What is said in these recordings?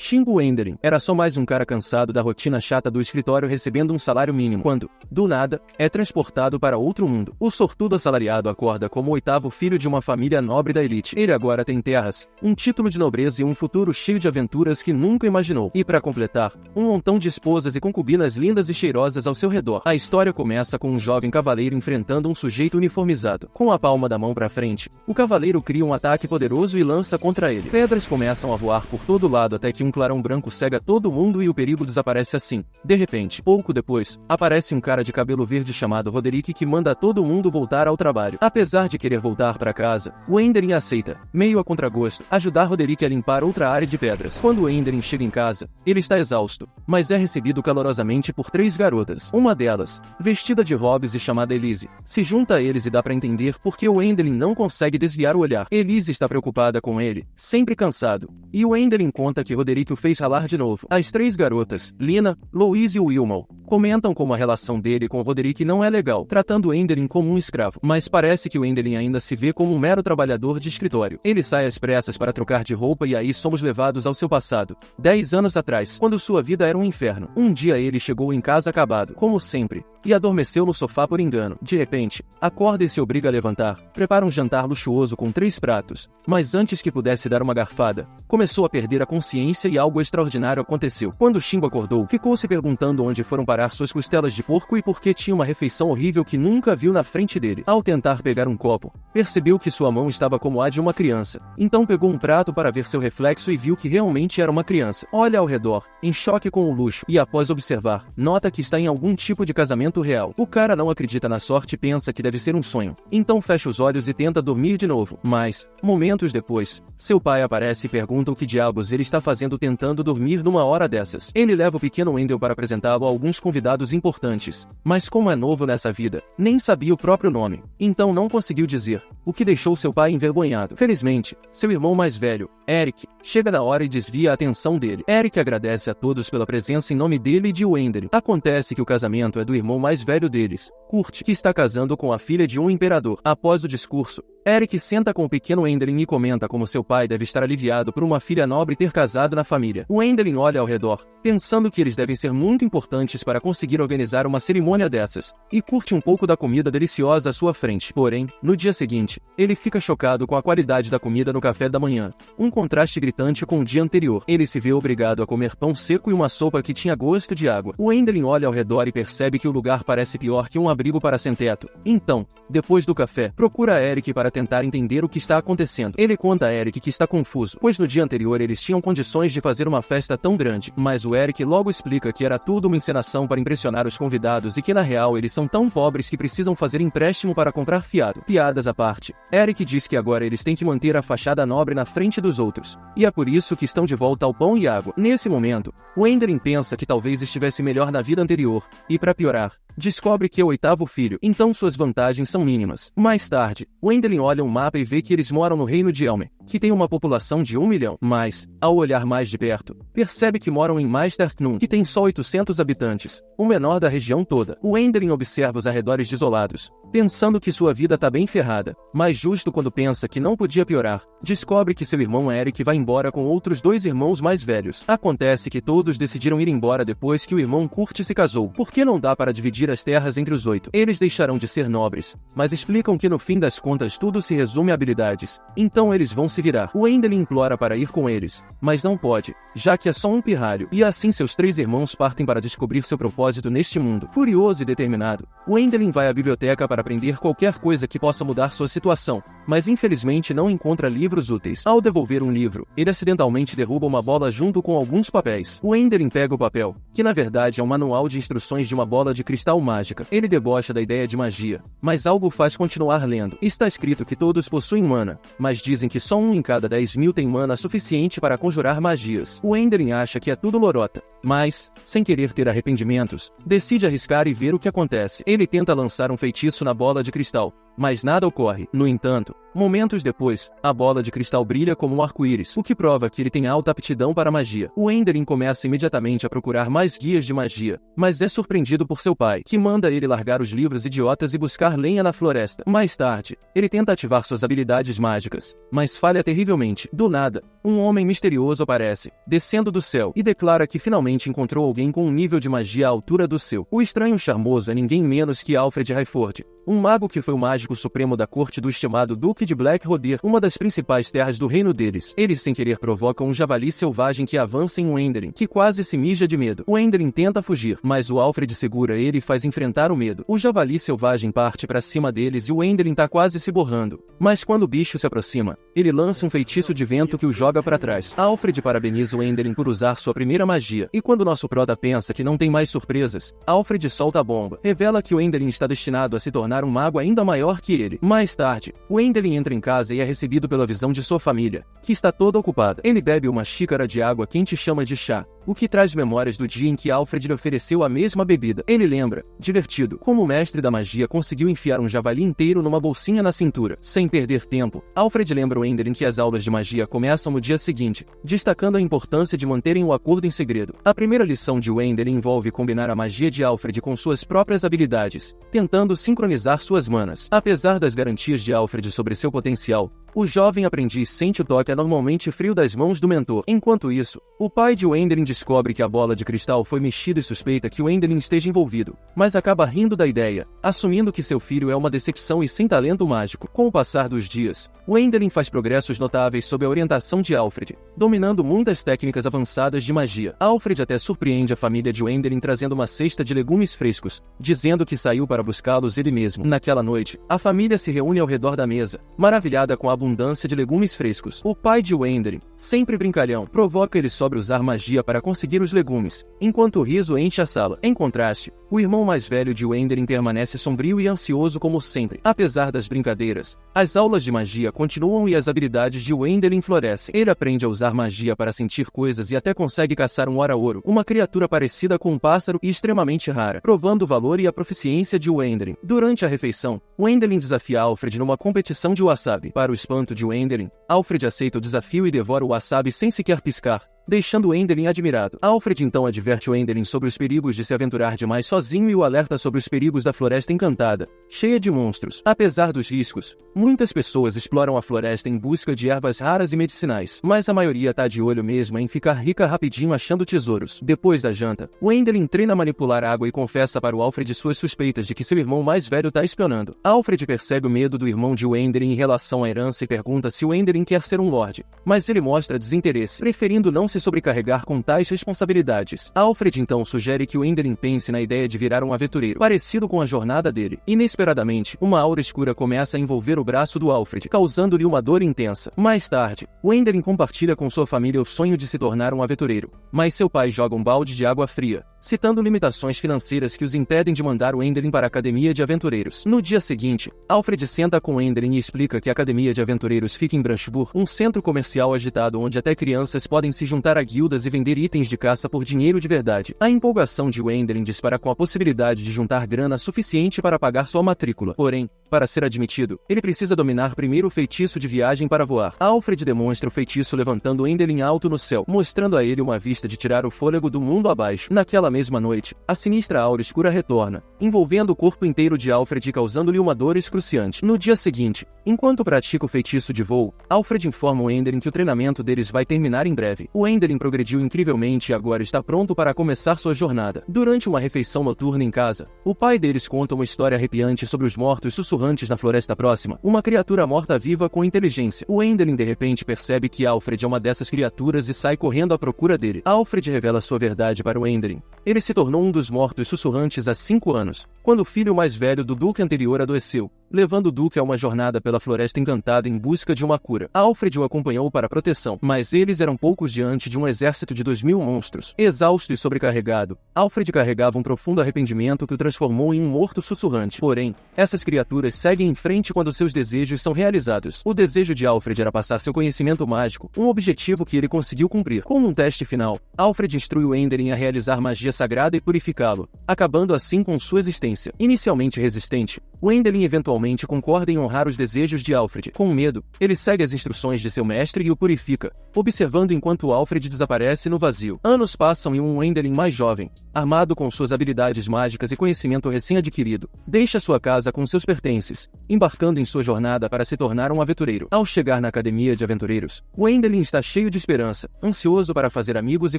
xinga o Enderyn. Era só mais um cara cansado da rotina chata do escritório recebendo um salário mínimo, quando, do nada, é transportado para outro mundo. O sortudo assalariado acorda como o oitavo filho de uma família nobre da elite. Ele agora tem terras, um título de nobreza e um futuro cheio de aventuras que nunca imaginou. E para completar, um montão de esposas e concubinas lindas e cheirosas ao seu redor. A história começa com um jovem cavaleiro enfrentando um sujeito uniformizado. Com a palma da mão para frente, o cavaleiro cria um ataque poderoso e lança contra ele. Pedras começam a voar por todo lado até que um clarão branco cega todo mundo e o perigo desaparece assim. De repente, pouco depois, aparece um cara de cabelo verde chamado Roderick que manda todo mundo voltar ao trabalho. Apesar de querer voltar para casa, o Enderyn aceita, meio a contragosto, ajudar Roderick a limpar outra área de pedras. Quando o Enderyn chega em casa, ele está exausto, mas é recebido calorosamente por 3 garotas. Uma delas, vestida de hobbies e chamada Elise, se junta a eles e dá para entender por que o Enderyn não consegue desviar o olhar. Elise está preocupada com ele, sempre cansado, e o Enderyn conta que Roderick o fez ralar de novo. As 3 garotas, Lina, Louise e Wilma, comentam como a relação dele com Roderick não é legal, tratando o Enderyn como um escravo. Mas parece que o Enderyn ainda se vê como um mero trabalhador de escritório. Ele sai às pressas para trocar de roupa e aí somos levados ao seu passado. 10 anos atrás, quando sua vida era um inferno. Um dia ele chegou em casa acabado, como sempre, e adormeceu no sofá por engano. De repente, acorda e se obriga a levantar. Prepara um jantar luxuoso com 3 pratos, mas antes que pudesse dar uma garfada, começou a perder a consciência e algo extraordinário aconteceu. Quando Shingo acordou, ficou se perguntando onde foram parar suas costelas de porco e por que tinha uma refeição horrível que nunca viu na frente dele. Ao tentar pegar um copo, percebeu que sua mão estava como a de uma criança. Então pegou um prato para ver seu reflexo e viu que realmente era uma criança. Olha ao redor, em choque com o luxo, e após observar, nota que está em algum tipo de casamento real. O cara não acredita na sorte e pensa que deve ser um sonho. Então fecha os olhos e tenta dormir de novo. Mas, momentos depois, seu pai aparece e pergunta o que diabos ele está fazendo tentando dormir numa hora dessas. Ele leva o pequeno Wendell para apresentá-lo a alguns convidados importantes, mas como é novo nessa vida, nem sabia o próprio nome, então não conseguiu dizer, o que deixou seu pai envergonhado. Felizmente, seu irmão mais velho, Eric, chega na hora e desvia a atenção dele. Eric agradece a todos pela presença em nome dele e de Wendell. Acontece que o casamento é do irmão mais velho deles, Kurt, que está casando com a filha de um imperador. Após o discurso, Eric senta com o pequeno Enderyn e comenta como seu pai deve estar aliviado por uma filha nobre ter casado na família. O Enderyn olha ao redor, pensando que eles devem ser muito importantes para conseguir organizar uma cerimônia dessas, e curte um pouco da comida deliciosa à sua frente. Porém, no dia seguinte, ele fica chocado com a qualidade da comida no café da manhã, um contraste gritante com o dia anterior. Ele se vê obrigado a comer pão seco e uma sopa que tinha gosto de água. O Enderyn olha ao redor e percebe que o lugar parece pior que um abrigo para sem-teto. Então, depois do café, procura Eric para tentar entender o que está acontecendo. Ele conta a Eric que está confuso, pois no dia anterior eles tinham condições de fazer uma festa tão grande, mas o Eric logo explica que era tudo uma encenação para impressionar os convidados e que na real eles são tão pobres que precisam fazer empréstimo para comprar fiado. Piadas à parte, Eric diz que agora eles têm que manter a fachada nobre na frente dos outros, e é por isso que estão de volta ao pão e água. Nesse momento, o Enderyn pensa que talvez estivesse melhor na vida anterior, e para piorar, descobre que é o 8º filho, então suas vantagens são mínimas. Mais tarde, o Enderyn olha um mapa e vê que eles moram no reino de Elmer, que tem uma população de 1 milhão. Mas, ao olhar mais de perto, percebe que moram em Meisterknun, que tem só 800 habitantes, o menor da região toda. O Enderyn observa os arredores desolados, pensando que sua vida tá bem ferrada, mas justo quando pensa que não podia piorar, descobre que seu irmão Eric vai embora com outros 2 irmãos mais velhos. Acontece que todos decidiram ir embora depois que o irmão Kurt se casou, porque não dá para dividir as terras entre os 8. Eles deixarão de ser nobres, mas explicam que no fim das contas tudo se resume a habilidades, então eles vão se virar. O Enderyn implora para ir com eles, mas não pode, já que é só um pirralho, e assim seus 3 irmãos partem para descobrir seu propósito neste mundo. Furioso e determinado, o Enderyn vai à biblioteca para aprender qualquer coisa que possa mudar sua situação, mas infelizmente não encontra livros úteis. Ao devolver um livro, ele acidentalmente derruba uma bola junto com alguns papéis. O Enderyn pega o papel, que na verdade é um manual de instruções de uma bola de cristal mágica. Ele debocha da ideia de magia, mas algo faz continuar lendo. Está escrito que todos possuem mana, mas dizem que só 1 em cada 10.000 tem mana suficiente para conjurar magias. O Enderyn acha que é tudo lorota, mas, sem querer ter arrependimentos, decide arriscar e ver o que acontece. Ele tenta lançar um feitiço na bola de cristal, mas nada ocorre. No entanto, momentos depois, a bola de cristal brilha como um arco-íris, o que prova que ele tem alta aptidão para magia. O Enderyn começa imediatamente a procurar mais guias de magia, mas é surpreendido por seu pai, que manda ele largar os livros idiotas e buscar lenha na floresta. Mais tarde, ele tenta ativar suas habilidades mágicas, mas falha terrivelmente. Do nada, um homem misterioso aparece, descendo do céu, e declara que finalmente encontrou alguém com um nível de magia à altura do seu. O estranho charmoso é ninguém menos que Alfred Highford, um mago que foi o mágico supremo da corte do estimado Duque de Black Roder, uma das principais terras do reino deles. Eles sem querer provocam um javali selvagem que avança em um Enderyn, que quase se mija de medo. O Enderyn tenta fugir, mas o Alfred segura ele e faz enfrentar o medo. O javali selvagem parte para cima deles e o Enderyn tá quase se borrando. Mas quando o bicho se aproxima, ele lança um feitiço de vento que o joga para trás. Alfred parabeniza o Enderyn por usar sua primeira magia, e quando nosso prota pensa que não tem mais surpresas, Alfred solta a bomba. Revela que o Enderyn está destinado a se tornar um mago ainda maior que ele. Mais tarde, o Enderyn entra em casa e é recebido pela visão de sua família, que está toda ocupada. Ele bebe uma xícara de água quente e chama de chá, o que traz memórias do dia em que Alfred lhe ofereceu a mesma bebida. Ele lembra, divertido, como o mestre da magia conseguiu enfiar um javali inteiro numa bolsinha na cintura. Sem perder tempo, Alfred lembra o Enderyn que as aulas de magia começam no dia seguinte, destacando a importância de manterem o acordo em segredo. A primeira lição de Enderyn envolve combinar a magia de Alfred com suas próprias habilidades, tentando sincronizar suas manas. Apesar das garantias de Alfred sobre seu potencial, o jovem aprendiz sente o toque anormalmente frio das mãos do mentor. Enquanto isso, o pai de Enderyn descobre que a bola de cristal foi mexida e suspeita que o Enderyn esteja envolvido, mas acaba rindo da ideia, assumindo que seu filho é uma decepção e sem talento mágico. Com o passar dos dias, o Enderyn faz progressos notáveis sob a orientação de Alfred, dominando muitas técnicas avançadas de magia. Alfred até surpreende a família de Enderyn trazendo uma cesta de legumes frescos, dizendo que saiu para buscá-los ele mesmo. Naquela noite, a família se reúne ao redor da mesa, maravilhada com a abundância de legumes frescos. O pai de Enderyn, sempre brincalhão, provoca ele sobre usar magia para conseguir os legumes, enquanto o riso enche a sala. Em contraste, o irmão mais velho de Enderyn permanece sombrio e ansioso como sempre. Apesar das brincadeiras, as aulas de magia continuam e as habilidades de Enderyn florescem. Ele aprende a usar magia para sentir coisas e até consegue caçar um Oraoro, uma criatura parecida com um pássaro e extremamente rara, provando o valor e a proficiência de Enderyn. Durante a refeição, Enderyn desafia Alfred numa competição de wasabi. Para o espanto de Enderyn, Alfred aceita o desafio e devora o wasabi sem sequer piscar, deixando Enderyn admirado. Alfred então adverte o Enderyn sobre os perigos de se aventurar demais sozinho e o alerta sobre os perigos da Floresta Encantada, cheia de monstros. Apesar dos riscos, muitas pessoas exploram a floresta em busca de ervas raras e medicinais, mas a maioria tá de olho mesmo em ficar rica rapidinho achando tesouros. Depois da janta, o Enderyn treina a manipular água e confessa para o Alfred suas suspeitas de que seu irmão mais velho tá espionando. Alfred percebe o medo do irmão de Enderyn em relação à herança e pergunta se o Enderyn quer ser um lorde, mas ele mostra desinteresse, preferindo não se sobrecarregar com tais responsabilidades. Alfred então sugere que o Enderyn pense na ideia de virar um aventureiro, parecido com a jornada dele. Inesperadamente, uma aura escura começa a envolver o braço do Alfred, causando-lhe uma dor intensa. Mais tarde, o Enderyn compartilha com sua família o sonho de se tornar um aventureiro, mas seu pai joga um balde de água fria, citando limitações financeiras que os impedem de mandar o Enderyn para a Academia de Aventureiros. No dia seguinte, Alfred senta com Enderyn e explica que a Academia de Aventureiros fica em Branchburg, um centro comercial agitado onde até crianças podem se juntar a guildas e vender itens de caça por dinheiro de verdade. A empolgação de Enderyn dispara com a possibilidade de juntar grana suficiente para pagar sua matrícula. Porém, para ser admitido, ele precisa dominar primeiro o feitiço de viagem para voar. Alfred demonstra o feitiço levantando Enderyn alto no céu, mostrando a ele uma vista de tirar o fôlego do mundo abaixo. Naquela mesma noite, a sinistra aura escura retorna, envolvendo o corpo inteiro de Alfred e causando-lhe uma dor excruciante. No dia seguinte, enquanto pratica o feitiço de voo, Alfred informa o Enderyn que o treinamento deles vai terminar em breve. O Enderyn progrediu incrivelmente e agora está pronto para começar sua jornada. Durante uma refeição noturna em casa, o pai deles conta uma história arrepiante sobre os mortos sussurrantes na floresta próxima, uma criatura morta-viva com inteligência. O Enderyn de repente percebe que Alfred é uma dessas criaturas e sai correndo à procura dele. Alfred revela sua verdade para o Enderyn. Ele se tornou um dos mortos sussurrantes há 5 anos, quando o filho mais velho do Duque anterior adoeceu, levando o Duque a uma jornada pela Floresta Encantada em busca de uma cura. Alfred o acompanhou para proteção, mas eles eram poucos diante de um exército de 2000 monstros. Exausto e sobrecarregado, Alfred carregava um profundo arrependimento que o transformou em um morto sussurrante. Porém, essas criaturas seguem em frente quando seus desejos são realizados. O desejo de Alfred era passar seu conhecimento mágico, um objetivo que ele conseguiu cumprir. Como um teste final, Alfred instrui o Enderyn a realizar magia sagrada e purificá-lo, acabando assim com sua existência. Inicialmente resistente, Wendelin eventualmente concorda em honrar os desejos de Alfred. Com medo, ele segue as instruções de seu mestre e o purifica, observando enquanto Alfred desaparece no vazio. Anos passam e um Wendelin mais jovem, armado com suas habilidades mágicas e conhecimento recém-adquirido, deixa sua casa com seus pertences, embarcando em sua jornada para se tornar um aventureiro. Ao chegar na academia de aventureiros, Wendelin está cheio de esperança, ansioso para fazer amigos e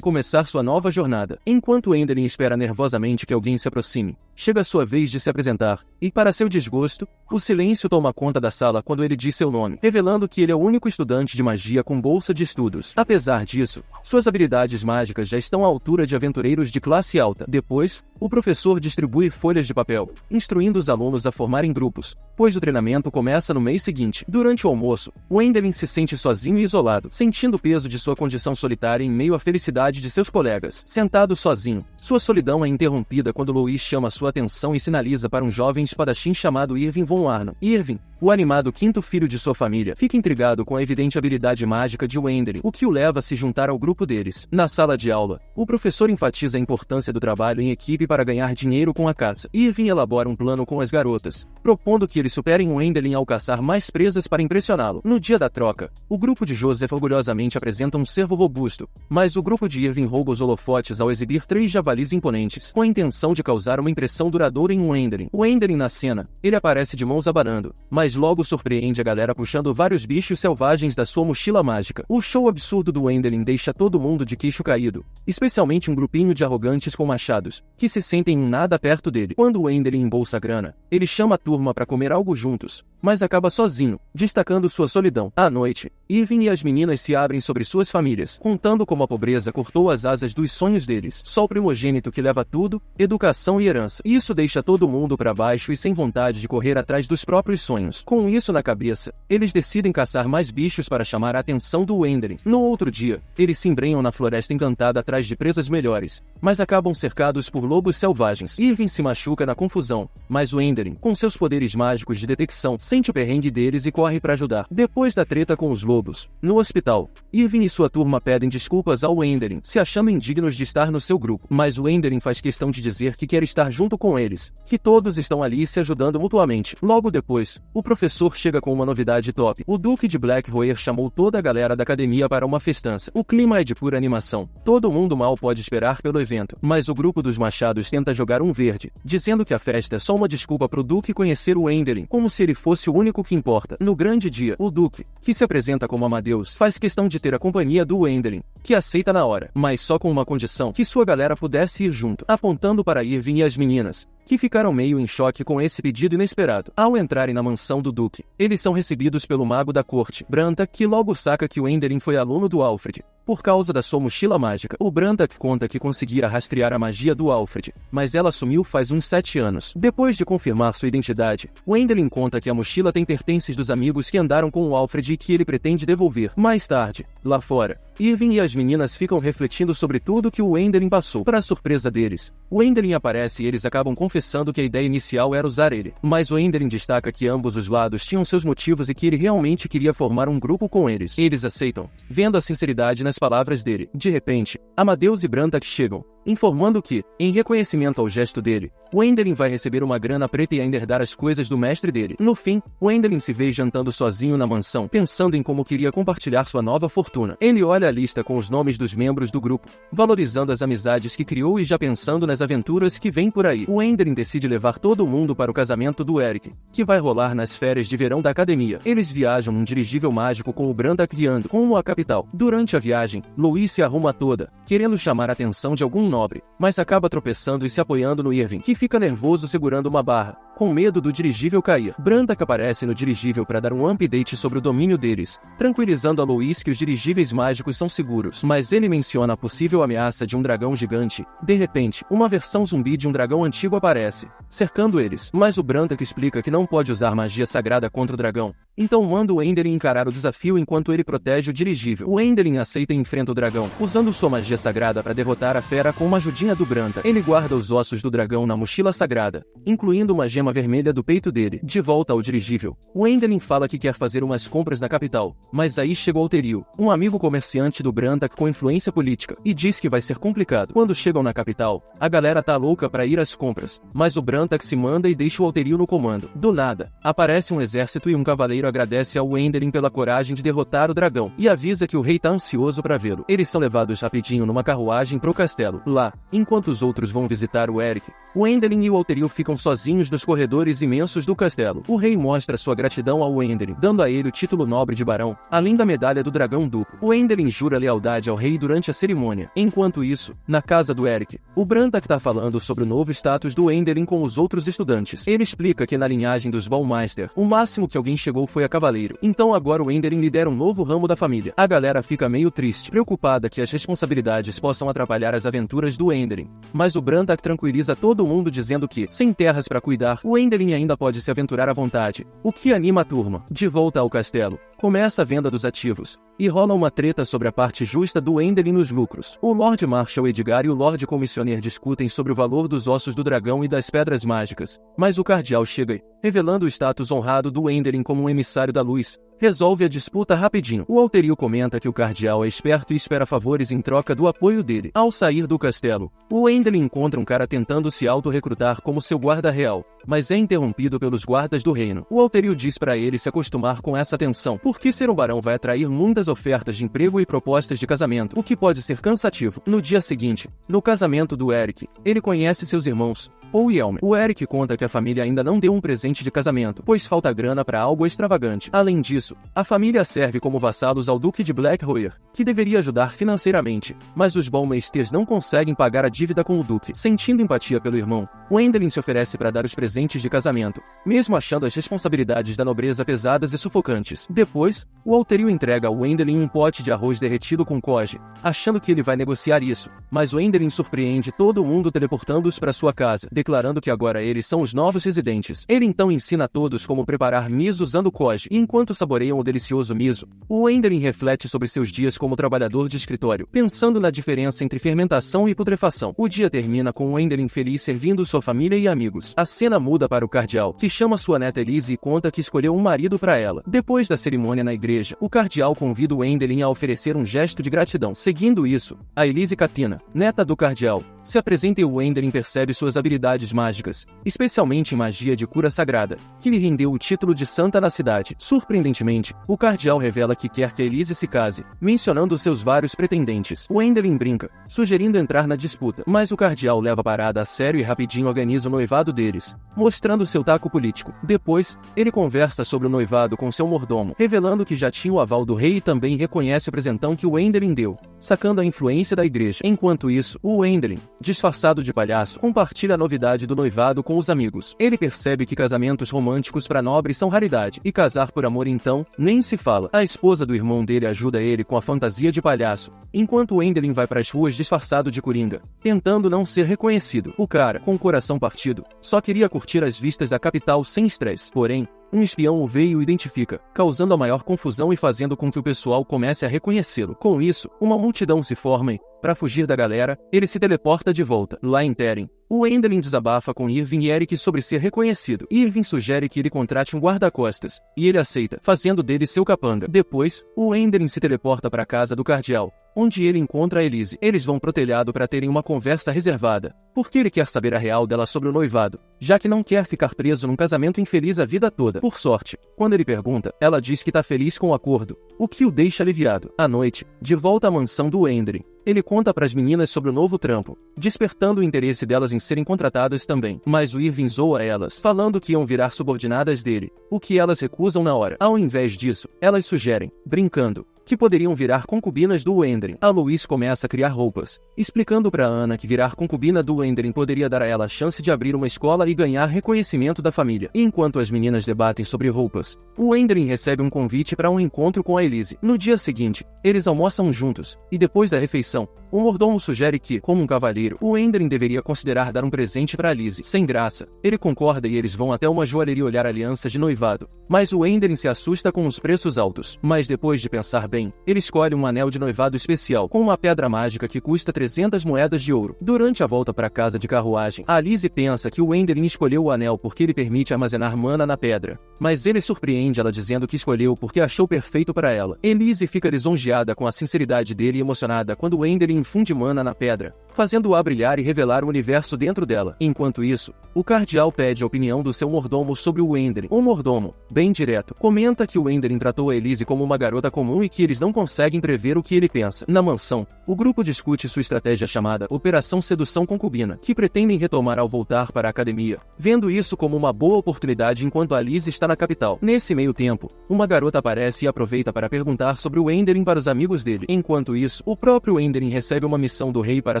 começar sua nova jornada. Enquanto Wendelin espera nervosamente que alguém se aproxime, chega a sua vez de se apresentar, e para seu desgosto, o silêncio toma conta da sala quando ele diz seu nome, revelando que ele é o único estudante de magia com bolsa de estudos. Apesar disso, suas habilidades mágicas já estão à altura de aventureiros de classe alta. Depois, o professor distribui folhas de papel, instruindo os alunos a formarem grupos, pois o treinamento começa no mês seguinte. Durante o almoço, Wendelin se sente sozinho e isolado, sentindo o peso de sua condição solitária em meio à felicidade de seus colegas. Sentado sozinho, sua solidão é interrompida quando Louis chama sua atenção e sinaliza para um jovem espadachim chamado Irving von Arnon. Irving, o animado quinto filho de sua família, fica intrigado com a evidente habilidade mágica de Wendelin, o que o leva a se juntar ao grupo deles. Na sala de aula, o professor enfatiza a importância do trabalho em equipe para ganhar dinheiro com a caça. Irving elabora um plano com as garotas, propondo que eles superem Wendelin ao caçar mais presas para impressioná-lo. No dia da troca, o grupo de Joseph orgulhosamente apresenta um cervo robusto, mas o grupo de Irving rouba os holofotes ao exibir 3 javalis imponentes, com a intenção de causar uma impressão duradoura em Wendelin. Wendelin na cena, ele aparece de mãos abanando, mas logo surpreende a galera puxando vários bichos selvagens da sua mochila mágica. O show absurdo do Wendelin deixa todo mundo de queixo caído, especialmente um grupinho de arrogantes com machados, que se sentem em nada perto dele. Quando Wendelin embolsa grana, ele chama a turma para comer algo juntos, mas acaba sozinho, destacando sua solidão. À noite, Irving e as meninas se abrem sobre suas famílias, contando como a pobreza cortou as asas dos sonhos deles. Só o primogênito que leva tudo, educação e herança. Isso deixa todo mundo para baixo e sem vontade de correr atrás dos próprios sonhos. Com isso na cabeça, eles decidem caçar mais bichos para chamar a atenção do Wendelin. No outro dia, eles se embrenham na floresta encantada atrás de presas melhores, mas acabam cercados por lobos selvagens. Irving se machuca na confusão, mas Wendelin, com seus poderes mágicos de detecção, sente o perrengue deles e corre para ajudar. Depois da treta com os lobos, no hospital, Irving e sua turma pedem desculpas ao Wendelin, se achando indignos de estar no seu grupo, mas Wendelin faz questão de dizer que quer estar junto com eles, que todos estão ali se ajudando mutuamente. Logo depois, o professor chega com uma novidade top. O Duque de Blackroer chamou toda a galera da academia para uma festança. O clima é de pura animação. Todo mundo mal pode esperar pelo evento, mas o grupo dos machados tenta jogar um verde, dizendo que a festa é só uma desculpa pro Duque conhecer o Wendelin, como se ele fosse o único que importa. No grande dia, o Duque, que se apresenta como Amadeus, faz questão de ter a companhia do Wendelin, que aceita na hora, mas só com uma condição, que sua galera pudesse ir junto, apontando para Irving e as meninas, que ficaram meio em choque com esse pedido inesperado. Ao entrarem na mansão do Duque, eles são recebidos pelo mago da corte, Brantak, que logo saca que o Wendelin foi aluno do Alfred, por causa da sua mochila mágica. O Brantak conta que conseguira rastrear a magia do Alfred, mas ela sumiu faz uns 7 anos. Depois de confirmar sua identidade, Wendelin conta que a mochila tem pertences dos amigos que andaram com o Alfred e que ele pretende devolver. Mais tarde, lá fora, Irving e as meninas ficam refletindo sobre tudo que o Wendelin passou. Para a surpresa deles, Wendelin aparece e eles acabam confessando que a ideia inicial era usar ele. Mas Wendelin destaca que ambos os lados tinham seus motivos e que ele realmente queria formar um grupo com eles. Eles aceitam, vendo a sinceridade nas palavras dele. De repente, Amadeus e Brantak chegam, informando que, em reconhecimento ao gesto dele, Wendelin vai receber uma grana preta e ainda herdar as coisas do mestre dele. No fim, Wendelin se vê jantando sozinho na mansão, pensando em como queria compartilhar sua nova fortuna. Ele olha a lista com os nomes dos membros do grupo, valorizando as amizades que criou e já pensando nas aventuras que vêm por aí. Wendelin decide levar todo mundo para o casamento do Eric, que vai rolar nas férias de verão da academia. Eles viajam num dirigível mágico com o Brantak guiando rumo à capital. Durante a viagem, Louis se arruma toda, querendo chamar a atenção de algum nobre, mas acaba tropeçando e se apoiando no Irving, que fica nervoso segurando uma barra, com medo do dirigível cair. Brantak aparece no dirigível para dar um update sobre o domínio deles, tranquilizando a Louis que os dirigíveis mágicos são seguros, mas ele menciona a possível ameaça de um dragão gigante. De repente, uma versão zumbi de um dragão antigo aparece, cercando eles, mas o Brantak explica que não pode usar magia sagrada contra o dragão, então manda o Wendelin encarar o desafio enquanto ele protege o dirigível. O Wendelin aceita e enfrenta o dragão, usando sua magia sagrada para derrotar a fera com uma ajudinha do Brantak. Ele guarda os ossos do dragão na mochila sagrada, incluindo uma gema gema vermelha do peito dele. De volta ao dirigível, o Endelin fala que quer fazer umas compras na capital, mas aí chega o Alteriel, um amigo comerciante do Brantak com influência política, e diz que vai ser complicado. Quando chegam na capital, a galera tá louca pra ir às compras, mas o Brantak se manda e deixa o Alteriel no comando. Do nada, aparece um exército e um cavaleiro agradece ao Endelin pela coragem de derrotar o dragão, e avisa que o rei tá ansioso pra vê-lo. Eles são levados rapidinho numa carruagem pro castelo. Lá, enquanto os outros vão visitar o Eric, o Endelin e o Alteriel ficam sozinhos nos corredores imensos do castelo. O rei mostra sua gratidão ao Endelin, dando a ele o título nobre de barão, além da medalha do dragão duplo. O Endelin jura lealdade ao rei durante a cerimônia. Enquanto isso, na casa do Eric, o Brantak tá falando sobre o novo status do Endelin com os outros estudantes. Ele explica que na linhagem dos Ballmeister, o máximo que alguém chegou foi a cavaleiro. Então agora o Endelin lidera um novo ramo da família. A galera fica meio triste, preocupada que as responsabilidades possam atrapalhar as aventuras do Endelin. Mas o Brantak tranquiliza todo mundo dizendo que, sem terras para cuidar, o Endelin ainda pode se aventurar à vontade, o que anima a turma. De volta ao castelo, começa a venda dos ativos, e rola uma treta sobre a parte justa do Endelin nos lucros. O Lord Marshal Edgar e o Lord Commissioner discutem sobre o valor dos ossos do dragão e das pedras mágicas, mas o cardeal chega e, revelando o status honrado do Endelin como um emissário da luz, resolve a disputa rapidinho. O Alteriel comenta que o cardeal é esperto e espera favores em troca do apoio dele. Ao sair do castelo, o Endelin encontra um cara tentando se auto-recrutar como seu guarda real, mas é interrompido pelos guardas do reino. O Alteriel diz para ele se acostumar com essa tensão, porque ser um barão vai atrair muitas ofertas de emprego e propostas de casamento, o que pode ser cansativo. No dia seguinte, no casamento do Eric, ele conhece seus irmãos, Paul e Elmer. O Eric conta que a família ainda não deu um presente de casamento, pois falta grana para algo extravagante. Além disso, a família serve como vassalos ao Duque de Blackroyer, que deveria ajudar financeiramente, mas os Ballmeisters não conseguem pagar a dívida com o Duque. Sentindo empatia pelo irmão, o Endelin se oferece para dar os presentes de casamento, mesmo achando as responsabilidades da nobreza pesadas e sufocantes. Depois, o Alteriel entrega ao Endelin um pote de arroz derretido com koje, achando que ele vai negociar isso, mas o Endelin surpreende todo mundo teleportando-os para sua casa, declarando que agora eles são os novos residentes. Ele então ensina a todos como preparar miso usando koje, e enquanto saboreiam o delicioso miso, o Endelin reflete sobre seus dias como trabalhador de escritório, pensando na diferença entre fermentação e putrefação. O dia termina com o Endelin feliz servindo sua família e amigos. A cena muda para o cardeal, que chama sua neta Elise e conta que escolheu um marido para ela. Depois da cerimônia na igreja, o cardeal convida o Endelin a oferecer um gesto de gratidão. Seguindo isso, a Elise Katina, neta do cardeal, se apresenta e o Endelin percebe suas habilidades mágicas, especialmente em magia de cura sagrada, que lhe rendeu o título de santa na cidade. Surpreendentemente, o cardeal revela que quer que a Elise se case, mencionando seus vários pretendentes. O Endelin brinca, sugerindo entrar na disputa, mas o cardeal leva a parada a sério e rapidinho organiza o noivado deles, mostrando seu taco político. Depois, ele conversa sobre o noivado com seu mordomo, revelando que já tinha o aval do rei e também reconhece o presentão que o Endelin deu, sacando a influência da igreja. Enquanto isso, o Endelin, disfarçado de palhaço, compartilha a novidade do noivado com os amigos. Ele percebe que casamentos românticos para nobres são raridade, e casar por amor então, nem se fala. A esposa do irmão dele ajuda ele com a fantasia de palhaço, enquanto o Endelin vai para as ruas disfarçado de coringa, tentando não ser reconhecido. O cara, com o coração partido, só queria curtir as vistas da capital sem estresse. Porém, um espião o vê e o identifica, causando a maior confusão e fazendo com que o pessoal comece a reconhecê-lo. Com isso, uma multidão se forma e, para fugir da galera, ele se teleporta de volta. Lá em Teren, o Endelin desabafa com Irving e Eric sobre ser reconhecido. Irving sugere que ele contrate um guarda-costas, e ele aceita, fazendo dele seu capanga. Depois, o Endelin se teleporta para a casa do cardeal, onde ele encontra a Elise. Eles vão pro telhado para terem uma conversa reservada, porque ele quer saber a real dela sobre o noivado, já que não quer ficar preso num casamento infeliz a vida toda. Por sorte, quando ele pergunta, ela diz que tá feliz com o acordo, o que o deixa aliviado. À noite, de volta à mansão do Endelin, ele conta para as meninas sobre o novo trampo, despertando o interesse delas em serem contratadas também. Mas o Irving zoa elas, falando que iam virar subordinadas dele, o que elas recusam na hora. Ao invés disso, elas sugerem, brincando, que poderiam virar concubinas do Endelin. A Louise começa a criar roupas, explicando para Anna que virar concubina do Endelin poderia dar a ela a chance de abrir uma escola e ganhar reconhecimento da família. Enquanto as meninas debatem sobre roupas, o Endelin recebe um convite para um encontro com a Elise. No dia seguinte, eles almoçam juntos, e depois da refeição, o mordomo sugere que, como um cavalheiro, o Endelin deveria considerar dar um presente para Elise. Sem graça, ele concorda e eles vão até uma joalheria olhar alianças de noivado. Mas o Endelin se assusta com os preços altos. Mas depois de pensar bem, ele escolhe um anel de noivado especial, com uma pedra mágica que custa 300 moedas de ouro. Durante a volta para casa de carruagem, a Lizzie pensa que o Enderlin escolheu o anel porque ele permite armazenar mana na pedra. Mas ele surpreende ela dizendo que escolheu porque achou perfeito para ela. Elise fica lisonjeada com a sinceridade dele e emocionada quando o Enderlin infunde mana na pedra, fazendo-a brilhar e revelar o universo dentro dela. Enquanto isso, o cardeal pede a opinião do seu mordomo sobre o Enderlin. O mordomo, bem direto, comenta que o Enderlin tratou a Elise como uma garota comum e que eles não conseguem prever o que ele pensa. Na mansão, o grupo discute sua estratégia chamada Operação Sedução Concubina, que pretendem retomar ao voltar para a academia, vendo isso como uma boa oportunidade enquanto a Lizzie está na capital. Nesse meio tempo, uma garota aparece e aproveita para perguntar sobre o Enderlin para os amigos dele. Enquanto isso, o próprio Enderlin recebe uma missão do rei para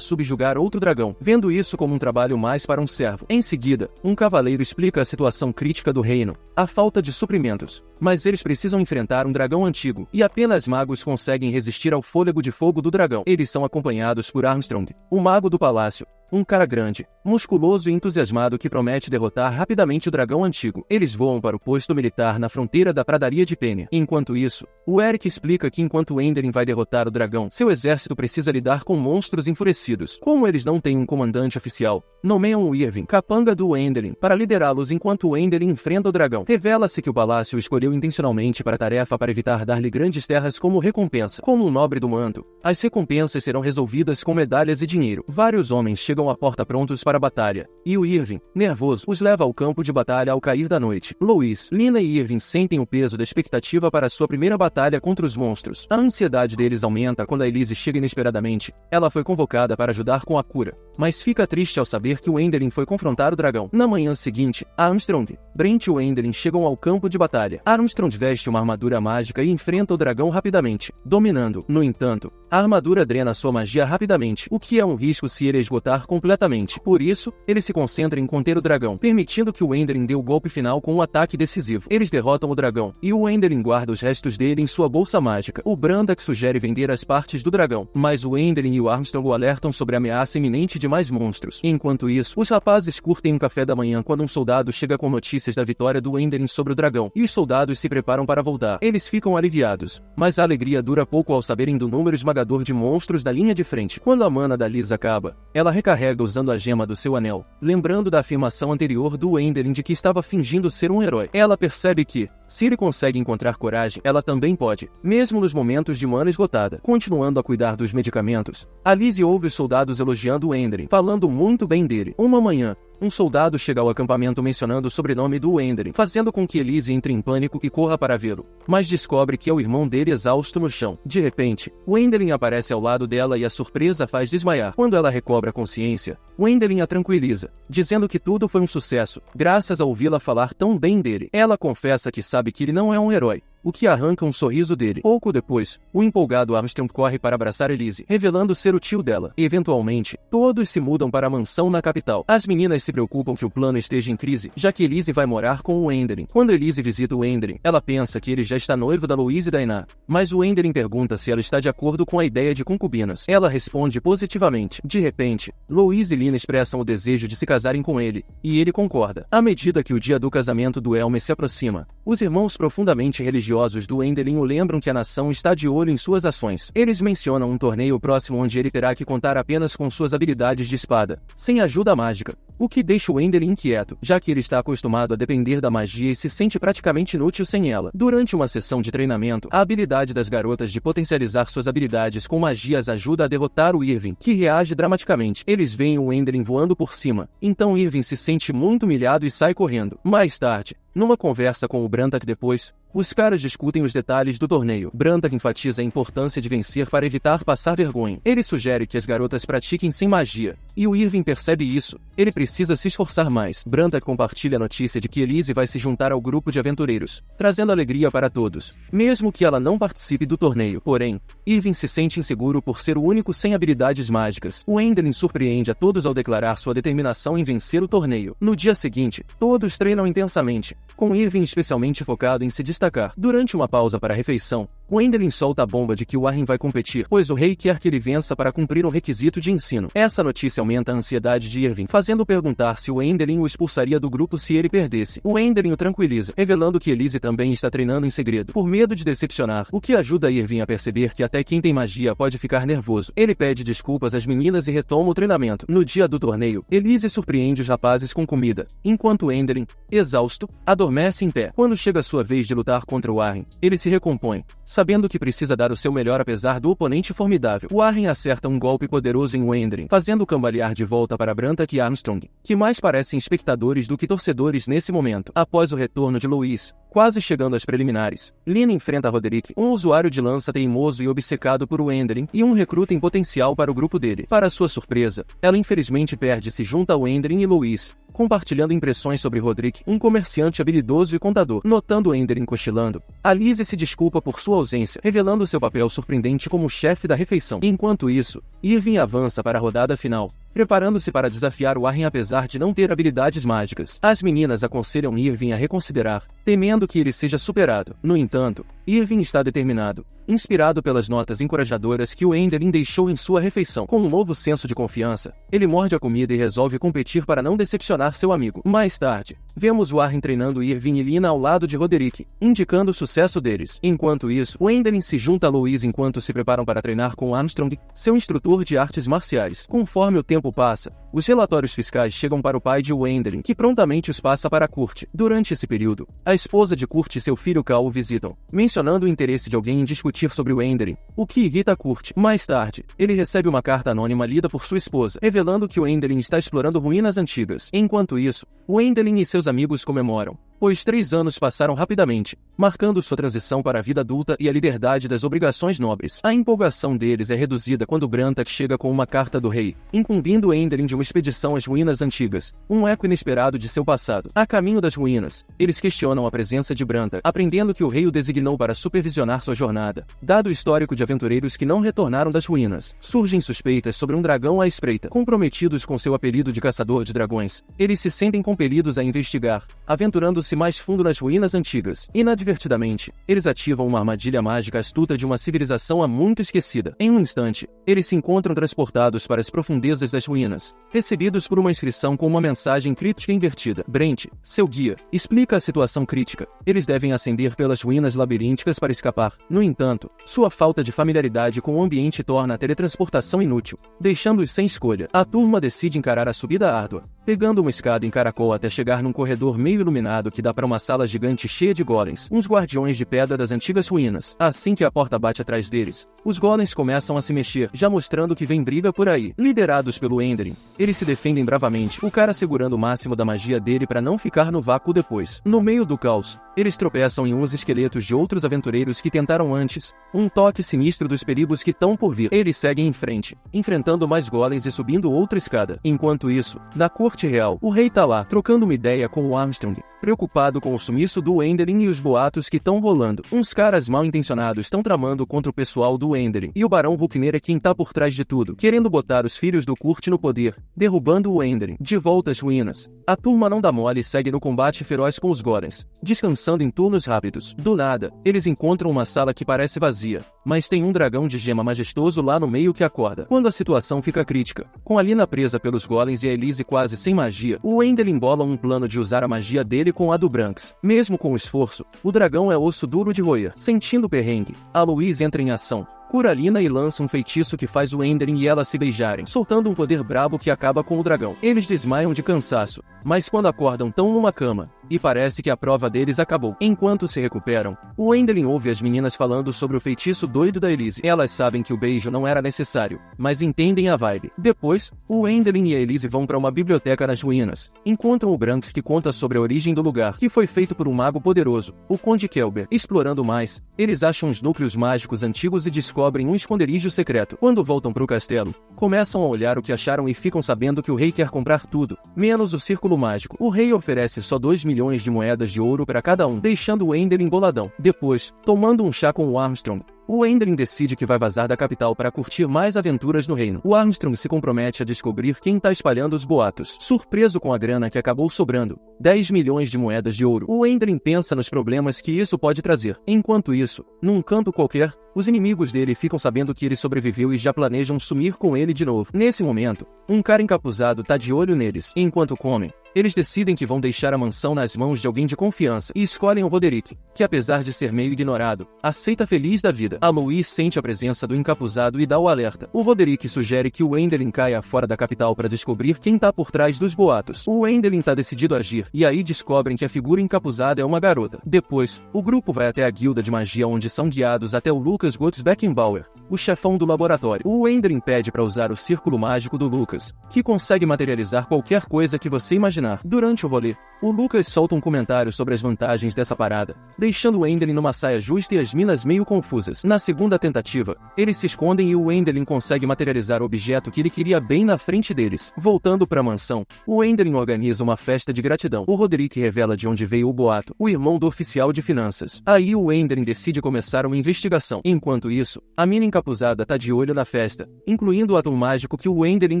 subjugar outro dragão, vendo isso como um trabalho mais para um servo. Em seguida, um cavaleiro explica a situação crítica do reino, a falta de suprimentos. Mas eles precisam enfrentar um dragão antigo, e apenas magos conseguem resistir ao fôlego de fogo do dragão. Eles são acompanhados por Armstrong, o mago do palácio, um cara grande, musculoso e entusiasmado que promete derrotar rapidamente o dragão antigo. Eles voam para o posto militar na fronteira da pradaria de Penny. Enquanto isso, o Eric explica que enquanto o Enderlin vai derrotar o dragão, seu exército precisa lidar com monstros enfurecidos. Como eles não têm um comandante oficial, nomeiam o Irving, capanga do Enderlin, para liderá-los enquanto o Enderlin enfrenta o dragão. Revela-se que o palácio escolheu intencionalmente para a tarefa para evitar dar-lhe grandes terras como recompensa. Como um nobre do manto, as recompensas serão resolvidas com medalhas e dinheiro. Vários homens chegam à porta prontos para a batalha, e o Irving, nervoso, os leva ao campo de batalha ao cair da noite. Louise, Lina e Irving sentem o peso da expectativa para sua primeira batalha contra os monstros. A ansiedade deles aumenta quando a Elise chega inesperadamente. Ela foi convocada para ajudar com a cura, mas fica triste ao saber que o Enderlin foi confrontar o dragão. Na manhã seguinte, Armstrong, Brent e o Enderlin chegam ao campo de batalha. Armstrong veste uma armadura mágica e enfrenta o dragão rapidamente, dominando. No entanto, a armadura drena sua magia rapidamente, o que é um risco se ele esgotar completamente. Por isso, ele se concentra em conter o dragão, permitindo que o Enderlin dê o golpe final com um ataque decisivo. Eles derrotam o dragão, e o Enderlin guarda os restos dele em sua bolsa mágica. O Brandak sugere vender as partes do dragão, mas o Enderlin e o Armstrong o alertam sobre a ameaça iminente de mais monstros. Enquanto isso, os rapazes curtem um café da manhã quando um soldado chega com notícias da vitória do Enderlin sobre o dragão, e os soldados se preparam para voltar. Eles ficam aliviados, mas a alegria dura pouco ao saberem do número esmagador de monstros da linha de frente. Quando a mana da Liz acaba, ela recarrega usando a gema do seu anel, lembrando da afirmação anterior do Enderlin de que estava fingindo ser um herói. Ela percebe que, se ele consegue encontrar coragem, ela também pode, mesmo nos momentos de mana esgotada. Continuando a cuidar dos medicamentos, a Liz ouve os soldados elogiando o Enderlin, falando muito bem dele. Uma manhã, um soldado chega ao acampamento mencionando o sobrenome do Enderlin, fazendo com que Elise entre em pânico e corra para vê-lo, mas descobre que é o irmão dele exausto no chão. De repente, o Enderlin aparece ao lado dela e a surpresa faz desmaiar. Quando ela recobra a consciência, o Enderlin a tranquiliza, dizendo que tudo foi um sucesso, graças a ouvi-la falar tão bem dele. Ela confessa que sabe que ele não é um herói, o que arranca um sorriso dele. Pouco depois, o empolgado Armstrong corre para abraçar Elise, revelando ser o tio dela. Eventualmente, todos se mudam para a mansão na capital. As meninas se preocupam que o plano esteja em crise, já que Elise vai morar com o Enderlin. Quando Elise visita o Enderlin, ela pensa que ele já está noivo da Louise e da Iná, mas o Enderlin pergunta se ela está de acordo com a ideia de concubinas. Ela responde positivamente. De repente, Louise e Lina expressam o desejo de se casarem com ele, e ele concorda. À medida que o dia do casamento do Elmer se aproxima, os irmãos profundamente religiosos do Enderlin o lembram que a nação está de olho em suas ações. Eles mencionam um torneio próximo onde ele terá que contar apenas com suas habilidades de espada, sem ajuda mágica, o que deixa o Enderlin inquieto, já que ele está acostumado a depender da magia e se sente praticamente inútil sem ela. Durante uma sessão de treinamento, a habilidade das garotas de potencializar suas habilidades com magias ajuda a derrotar o Irving, que reage dramaticamente. Eles veem o Enderlin voando por cima, então Irving se sente muito humilhado e sai correndo. Mais tarde, numa conversa com o Brantak depois, os caras discutem os detalhes do torneio. Brantak enfatiza a importância de vencer para evitar passar vergonha. Ele sugere que as garotas pratiquem sem magia, e o Irving percebe isso. Ele precisa se esforçar mais. Brantak compartilha a notícia de que Elise vai se juntar ao grupo de aventureiros, trazendo alegria para todos, mesmo que ela não participe do torneio. Porém, Irving se sente inseguro por ser o único sem habilidades mágicas. O Enderlin surpreende a todos ao declarar sua determinação em vencer o torneio. No dia seguinte, todos treinam intensamente, com Irving especialmente focado em se destacar destacar. Durante uma pausa para a refeição, o Endelin solta a bomba de que o Arryn vai competir, pois o rei quer que ele vença para cumprir um requisito de ensino. Essa notícia aumenta a ansiedade de Irving, fazendo perguntar se o Endelin o expulsaria do grupo se ele perdesse. O Endelin o tranquiliza, revelando que Elise também está treinando em segredo, por medo de decepcionar, o que ajuda Irving a perceber que até quem tem magia pode ficar nervoso. Ele pede desculpas às meninas e retoma o treinamento. No dia do torneio, Elise surpreende os rapazes com comida, enquanto Endelin, exausto, adormece em pé. Quando chega a sua vez de lutar contra o Arryn, ele se recompõe, sabendo que precisa dar o seu melhor apesar do oponente formidável. O Arryn acerta um golpe poderoso em Endelin, fazendo cambalear de volta para Brantak e Armstrong, que mais parecem espectadores do que torcedores nesse momento. Após o retorno de Louise, quase chegando às preliminares, Lina enfrenta Roderick, um usuário de lança teimoso e obcecado por Endelin, e um recruta em potencial para o grupo dele. Para sua surpresa, ela infelizmente perde e se junta a Endelin e Louise, compartilhando impressões sobre Roderick, um comerciante habilidoso e contador. Notando Endelin cochilando, Alice se desculpa por sua ausência, revelando seu papel surpreendente como chefe da refeição. Enquanto isso, Irving avança para a rodada final, preparando-se para desafiar o Arryn apesar de não ter habilidades mágicas. As meninas aconselham Irving a reconsiderar, temendo que ele seja superado. No entanto, Irving está determinado, inspirado pelas notas encorajadoras que o Endelin deixou em sua refeição. Com um novo senso de confiança, ele morde a comida e resolve competir para não decepcionar seu amigo. Mais tarde, vemos o Arryn treinando Irving e Lina ao lado de Roderick, indicando o sucesso deles. Enquanto isso, o Endelin se junta a Louise enquanto se preparam para treinar com Armstrong, seu instrutor de artes marciais. Conforme o tempo passa, os relatórios fiscais chegam para o pai de Endelin, que prontamente os passa para Kurt. Durante esse período, a esposa de Kurt e seu filho Cal o visitam, mencionando o interesse de alguém em discutir sobre o Endelin, o que irrita Kurt. Mais tarde, ele recebe uma carta anônima lida por sua esposa, revelando que o Endelin está explorando ruínas antigas. Enquanto isso, o Endelin e seus amigos comemoram, pois 3 anos passaram rapidamente, marcando sua transição para a vida adulta e a liberdade das obrigações nobres. A empolgação deles é reduzida quando Brantak chega com uma carta do rei, incumbindo Endelin de uma expedição às ruínas antigas, um eco inesperado de seu passado. A caminho das ruínas, eles questionam a presença de Brantak, aprendendo que o rei o designou para supervisionar sua jornada. Dado o histórico de aventureiros que não retornaram das ruínas, surgem suspeitas sobre um dragão à espreita. Comprometidos com seu apelido de caçador de dragões, eles se sentem compelidos a investigar, aventurando-se mais fundo nas ruínas antigas. Inadvertidamente, eles ativam uma armadilha mágica astuta de uma civilização há muito esquecida. Em um instante, eles se encontram transportados para as profundezas das ruínas, recebidos por uma inscrição com uma mensagem críptica invertida. Brent, seu guia, explica a situação crítica. Eles devem ascender pelas ruínas labirínticas para escapar. No entanto, sua falta de familiaridade com o ambiente torna a teletransportação inútil, deixando-os sem escolha. A turma decide encarar a subida árdua, pegando uma escada em caracol até chegar num corredor meio iluminado que dá para uma sala gigante cheia de golems, uns guardiões de pedra das antigas ruínas. Assim que a porta bate atrás deles, os golems começam a se mexer, já mostrando que vem briga por aí. Liderados pelo Endelin, eles se defendem bravamente, o cara segurando o máximo da magia dele para não ficar no vácuo depois. No meio do caos, eles tropeçam em uns esqueletos de outros aventureiros que tentaram antes, um toque sinistro dos perigos que estão por vir. Eles seguem em frente, enfrentando mais golems e subindo outra escada. Enquanto isso, na corte real, o rei tá lá, trocando uma ideia com o Armstrong, preocupado com o sumiço do Endelin e os boatos que estão rolando. Uns caras mal intencionados estão tramando contra o pessoal do Endelin, e o Barão Vulkner é quem tá por trás de tudo, querendo botar os filhos do Kurt no poder, derrubando o Endelin. De volta às ruínas, a turma não dá mole e segue no combate feroz com os golems, descansando em turnos rápidos. Do nada, eles encontram uma sala que parece vazia, mas tem um dragão de gema majestoso lá no meio que acorda. Quando a situação fica crítica, com a Lina presa pelos golems e a Elise quase sem magia, o Endelin bola um plano de usar a magia dele com a do Branks. Mesmo com esforço, o dragão é osso duro de roer. Sentindo o perrengue, a Louise entra em ação, cura a Lina e lança um feitiço que faz o Endelin e ela se beijarem, soltando um poder brabo que acaba com o dragão. Eles desmaiam de cansaço, mas quando acordam estão numa cama, e parece que a prova deles acabou. Enquanto se recuperam, o Endelin ouve as meninas falando sobre o feitiço doido da Elise. Elas sabem que o beijo não era necessário, mas entendem a vibe. Depois, o Endelin e a Elise vão para uma biblioteca nas ruínas. Encontram o Branks que conta sobre a origem do lugar, que foi feito por um mago poderoso, o Conde Kelber. Explorando mais, eles acham os núcleos mágicos antigos e descobrem um esconderijo secreto. Quando voltam para o castelo, começam a olhar o que acharam e ficam sabendo que o rei quer comprar tudo, menos o círculo mágico. O rei oferece só 2 milhões milhões de moedas de ouro para cada um, deixando o Enderlin boladão. Depois, tomando um chá com o Armstrong, o Enderlin decide que vai vazar da capital para curtir mais aventuras no reino. O Armstrong se compromete a descobrir quem está espalhando os boatos. Surpreso com a grana que acabou sobrando, 10 milhões de moedas de ouro, o Enderlin pensa nos problemas que isso pode trazer. Enquanto isso, num canto qualquer, os inimigos dele ficam sabendo que ele sobreviveu e já planejam sumir com ele de novo. Nesse momento, um cara encapuzado tá de olho neles. Enquanto comem, eles decidem que vão deixar a mansão nas mãos de alguém de confiança e escolhem o Roderick, que apesar de ser meio ignorado, aceita feliz da vida. A Louise sente a presença do encapuzado e dá o alerta. O Roderick sugere que o Enderlin caia fora da capital para descobrir quem tá por trás dos boatos. O Enderlin tá decidido a agir, e aí descobrem que a figura encapuzada é uma garota. Depois, o grupo vai até a guilda de magia onde são guiados até o Lucas Beckenbauer, o chefão do laboratório. O Enderlin pede para usar o círculo mágico do Lucas, que consegue materializar qualquer coisa que você imaginar. Durante o rolê, o Lucas solta um comentário sobre as vantagens dessa parada, deixando o Enderlin numa saia justa e as minas meio confusas. Na segunda tentativa, eles se escondem e o Enderlin consegue materializar o objeto que ele queria bem na frente deles. Voltando para a mansão, o Enderlin organiza uma festa de gratidão. O Roderick revela de onde veio o boato, o irmão do oficial de finanças. Aí o Enderlin decide começar uma investigação. Enquanto isso, a mina encapuzada tá de olho na festa, incluindo o atum mágico que o Enderlin